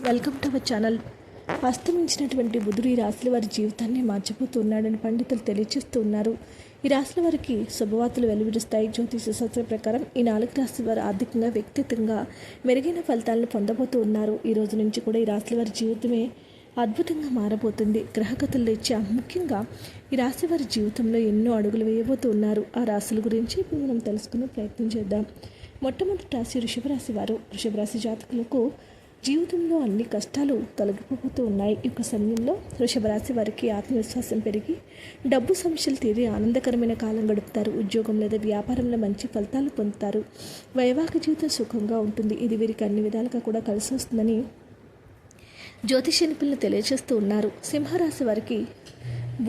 Welcome to our channel. అస్తమించినటువంటి బుధుడు ఈ రాశుల వారి జీవితాన్ని మార్చిపోతున్నాడని పండితులు తెలియజేస్తూ ఉన్నారు. ఈ రాశుల వారికి శుభవార్తలు వెలువరిస్తాయి. జ్యోతిష శాస్త్ర ప్రకారం ఈ 4 రాశుల వారు ఆర్థికంగా వ్యక్తిగతంగా మెరుగైన ఫలితాలను పొందబోతూ ఉన్నారు. ఈ రోజు నుంచి కూడా ఈ రాశుల వారి జీవితమే అద్భుతంగా మారబోతుంది. గ్రహగతుల రీత్యా ముఖ్యంగా ఈ రాశి వారి జీవితంలో ఎన్నో అడుగులు వేయబోతూ ఉన్నారు. ఆ రాశుల గురించి ఇప్పుడు మనం తెలుసుకునే ప్రయత్నం చేద్దాం. మొట్టమొదటి రాశి వృషభ రాశి వారు. వృషభ రాశి జాతకులకు జీవితంలో అన్ని కష్టాలు తొలగిపోతూ ఉన్నాయి. ఈ సమయంలో వృషభ రాశి వారికి ఆత్మవిశ్వాసం పెరిగి డబ్బు సమస్యలు తీరి ఆనందకరమైన కాలం గడుపుతారు. ఉద్యోగం లేదా వ్యాపారంలో మంచి ఫలితాలు పొందుతారు. వైవాహిక జీవితం సుఖంగా ఉంటుంది. ఇది వీరికి అన్ని విధాలుగా కూడా కలిసి వస్తుందని జ్యోతిష నిపుణులు తెలియజేస్తూ ఉన్నారు. సింహరాశి వారికి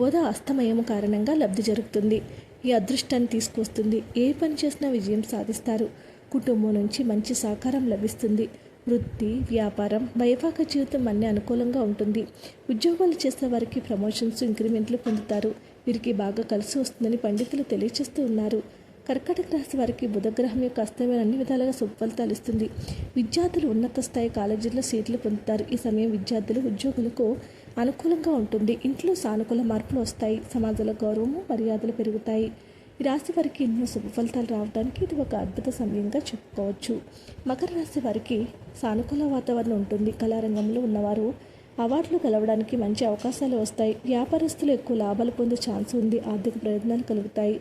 బోధ అస్తమయము కారణంగా లబ్ధి జరుగుతుంది. ఈ అదృష్టాన్ని తీసుకొస్తుంది. ఏ పని చేసినా విజయం సాధిస్తారు. కుటుంబం నుంచి మంచి సహకారం లభిస్తుంది. వృత్తి, వ్యాపారం, వైవాహిక జీవితం అన్నీ అనుకూలంగా ఉంటుంది. ఉద్యోగాలు చేసే వారికి ప్రమోషన్స్, ఇంక్రిమెంట్లు పొందుతారు. వీరికి బాగా కలిసి వస్తుందని పండితులు తెలియజేస్తూ ఉన్నారు. కర్కాటక రాశి వారికి బుధగ్రహం యొక్క అస్తమయం అన్ని విధాలుగా శుభ ఫలితాలు ఇస్తుంది. విద్యార్థులు ఉన్నత స్థాయి కాలేజీల్లో సీట్లు పొందుతారు. ఈ సమయం విద్యార్థులు, ఉద్యోగులకు అనుకూలంగా ఉంటుంది. ఇంట్లో సానుకూల మార్పులు వస్తాయి. సమాజంలో గౌరవము, మర్యాదలు పెరుగుతాయి. ఈ రాశి వారికి ఎన్నో శుభ ఫలితాలు రావడానికి ఇది ఒక అద్భుత సమయంగా చెప్పుకోవచ్చు. మకర రాశి వారికి సానుకూల వాతావరణం ఉంటుంది. కళారంగంలో ఉన్నవారు అవార్డులు గెలవడానికి మంచి అవకాశాలు వస్తాయి. వ్యాపారస్తులు ఎక్కువ లాభాలు పొందే ఛాన్స్ ఉంది. ఆర్థిక ప్రయోజనాలు కలుగుతాయి.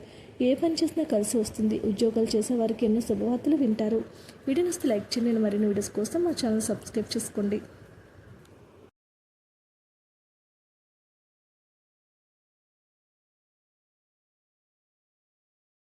ఏ పని చేసినా కలిసి వస్తుంది. ఉద్యోగాలు చేసే వారికి ఎన్నో శుభవార్తలు వింటారు. వీడియోని లైక్ చేయండి. మరిన్ని వీడియోస్ కోసం మా ఛానల్ సబ్స్క్రైబ్ చేసుకోండి.